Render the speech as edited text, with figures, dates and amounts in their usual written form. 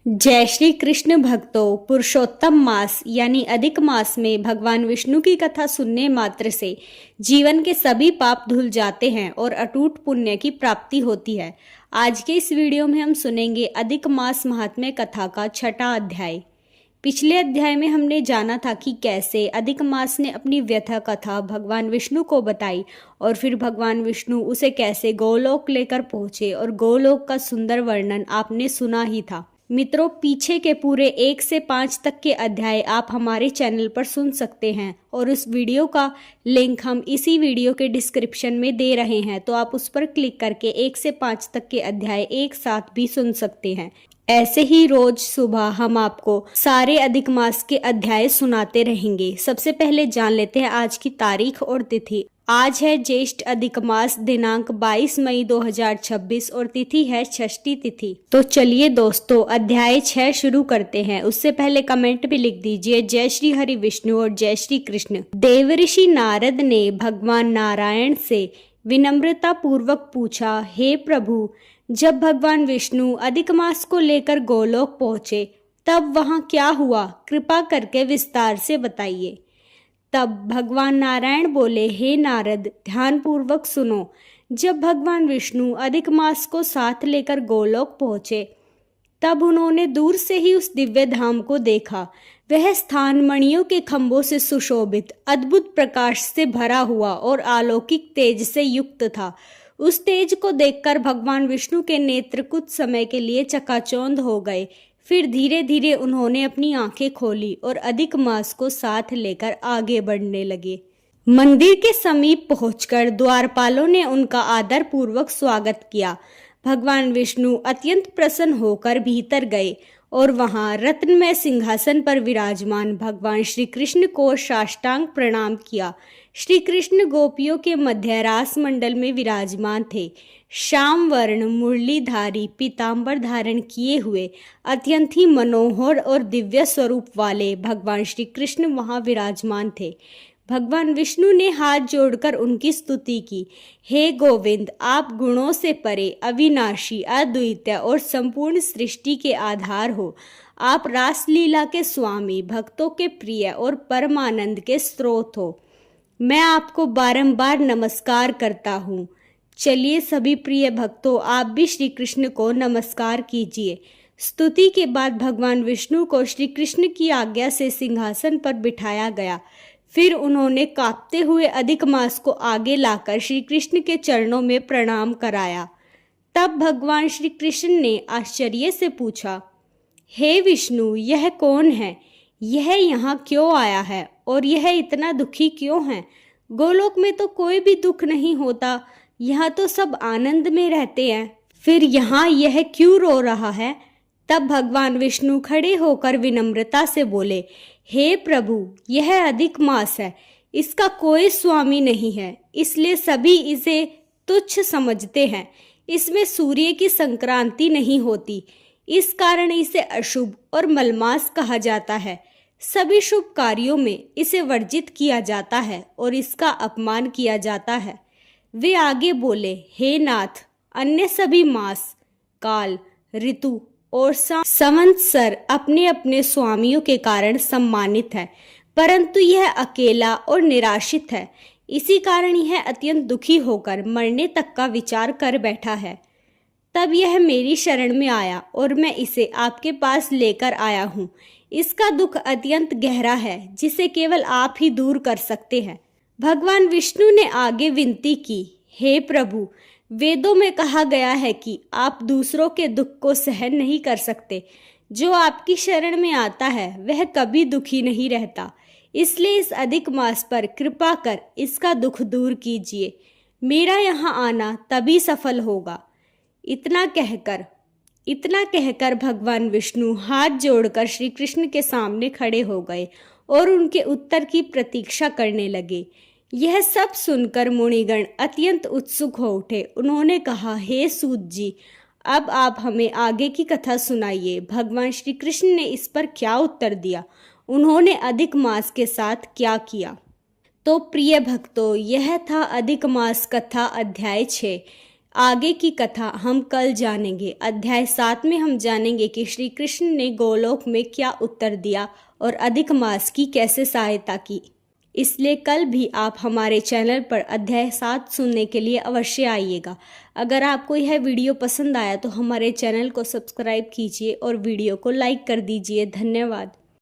जय श्री कृष्ण भक्तों। पुरुषोत्तम मास यानी अधिक मास में भगवान विष्णु की कथा सुनने मात्र से जीवन के सभी पाप धुल जाते हैं और अटूट पुण्य की प्राप्ति होती है। आज के इस वीडियो में हम सुनेंगे अधिक मास महात्म्य कथा का छठा अध्याय। पिछले अध्याय में हमने जाना था कि कैसे अधिक मास ने अपनी व्यथा कथा भगवान विष्णु को बताई और फिर भगवान विष्णु उसे कैसे गोलोक लेकर पहुंचे और गोलोक का सुंदर वर्णन आपने सुना ही था। मित्रों, पीछे के पूरे 1 से 5 तक के अध्याय आप हमारे चैनल पर सुन सकते हैं और उस वीडियो का लिंक हम इसी वीडियो के डिस्क्रिप्शन में दे रहे हैं, तो आप उस पर क्लिक करके 1 से 5 तक के अध्याय एक साथ भी सुन सकते हैं। ऐसे ही रोज सुबह हम आपको सारे अधिक मास के अध्याय सुनाते रहेंगे। सबसे पहले जान लेते हैं आज की तारीख और तिथि। आज है ज्येष्ठ अधिक मास, दिनांक 22 मई 2026 और तिथि है षष्ठी तिथि। तो चलिए दोस्तों, अध्याय 6 शुरू करते हैं। उससे पहले कमेंट भी लिख दीजिए जय श्री हरि विष्णु और जय श्री कृष्ण। देवऋषि नारद ने भगवान नारायण से विनम्रता पूर्वक पूछा, हे प्रभु, जब भगवान विष्णु अधिक मास को लेकर गोलोक पहुंचे तब वहां क्या हुआ, कृपा करके विस्तार से बताइए। तब भगवान नारायण बोले, हे नारद, ध्यान पूर्वक सुनो। जब भगवान विष्णु अधिक मास को साथ लेकर गोलोक पहुंचे तब उन्होंने दूर से ही उस दिव्य धाम को देखा। वह स्थान मणियों के खंभों से सुशोभित, अद्भुत प्रकाश से भरा हुआ और अलौकिक तेज से युक्त था। उस तेज को देखकर भगवान विष्णु के नेत्र कुछ समय के लिए चकाचौंध हो गए। फिर धीरे धीरे उन्होंने अपनी आंखें खोली और अधिक मास को साथ लेकर आगे बढ़ने लगे। मंदिर के समीप पहुंचकर द्वारपालों ने उनका आदर पूर्वक स्वागत किया। भगवान विष्णु अत्यंत प्रसन्न होकर भीतर गए और वहां रत्नमय सिंहासन पर विराजमान भगवान श्री कृष्ण को साष्टांग प्रणाम किया। श्री कृष्ण गोपियों के मध्य रास मंडल में विराजमान थे। श्याम वर्ण मुरलीधारी पीतांबर धारण किए हुए अत्यंत ही मनोहर और दिव्य स्वरूप वाले भगवान श्री कृष्ण वहां विराजमान थे। भगवान विष्णु ने हाथ जोड़कर उनकी स्तुति की। हे गोविंद, आप गुणों से परे, अविनाशी, अद्वितीय और संपूर्ण सृष्टि के आधार हो। आप रासलीला के स्वामी, भक्तों के प्रिय और परमानंद के स्रोत हो। मैं आपको बारंबार नमस्कार करता हूँ। चलिए सभी प्रिय भक्तों, आप भी श्री कृष्ण को नमस्कार कीजिए। स्तुति के बाद भगवान विष्णु को श्री कृष्ण की आज्ञा से सिंहासन पर बिठाया गया। फिर उन्होंने कांपते हुए अधिक मास को आगे लाकर श्री कृष्ण के चरणों में प्रणाम कराया। तब भगवान श्री कृष्ण ने आश्चर्य से पूछा, हे विष्णु, यह कौन है? यह यहाँ क्यों आया है और यह इतना दुखी क्यों है? गोलोक में तो कोई भी दुख नहीं होता, यहाँ तो सब आनंद में रहते हैं, फिर यहाँ यह क्यों रो रहा है? तब भगवान विष्णु खड़े होकर विनम्रता से बोले, हे प्रभु, यह अधिक मास है, इसका कोई स्वामी नहीं है, इसलिए सभी इसे तुच्छ समझते हैं। इसमें सूर्य की संक्रांति नहीं होती, इस कारण इसे अशुभ और मलमास कहा जाता है। सभी शुभ कार्यों में इसे वर्जित किया जाता है और इसका अपमान किया जाता है। वे आगे बोले, हे नाथ, अन्य सभी मास, काल, ऋतु और संवत्सर अपने अपने स्वामियों के कारण सम्मानित है, परंतु यह अकेला और निराशित है। इसी कारण यह अत्यंत दुखी होकर मरने तक का विचार कर बैठा है। तब यह मेरी शरण में आया और मैं इसे आपके पास लेकर आया हूँ। इसका दुख अत्यंत गहरा है, जिसे केवल आप ही दूर कर सकते हैं। भगवान विष्णु ने आगे विनती की, हे प्रभु, वेदों में कहा गया है कि आप दूसरों के दुख को सहन नहीं कर सकते। जो आपकी शरण में आता है वह कभी दुखी नहीं रहता। इसलिए इस अधिक मास पर कृपा कर इसका दुख दूर कीजिए। मेरा यहाँ आना तभी सफल होगा। इतना कहकर भगवान विष्णु हाथ जोड़कर श्री कृष्ण के सामने खड़े हो गए और उनके उत्तर की प्रतीक्षा करने लगे। यह सब सुनकर मुनिगण अत्यंत उत्सुक हो उठे। उन्होंने कहा, हे सूत जी, अब आप हमें आगे की कथा सुनाइए। भगवान श्री कृष्ण ने इस पर क्या उत्तर दिया? उन्होंने अधिक मास के साथ क्या किया? तो प्रिय भक्तों, यह था अधिक मास कथा अध्याय 6। आगे की कथा हम कल जानेंगे। अध्याय 7 में हम जानेंगे कि श्री कृष्ण ने गोलोक में क्या उत्तर दिया और अधिक मास की कैसे सहायता की। इसलिए कल भी आप हमारे चैनल पर अध्याय 7 सुनने के लिए अवश्य आइएगा। अगर आपको यह वीडियो पसंद आया तो हमारे चैनल को सब्सक्राइब कीजिए और वीडियो को लाइक कर दीजिए। धन्यवाद।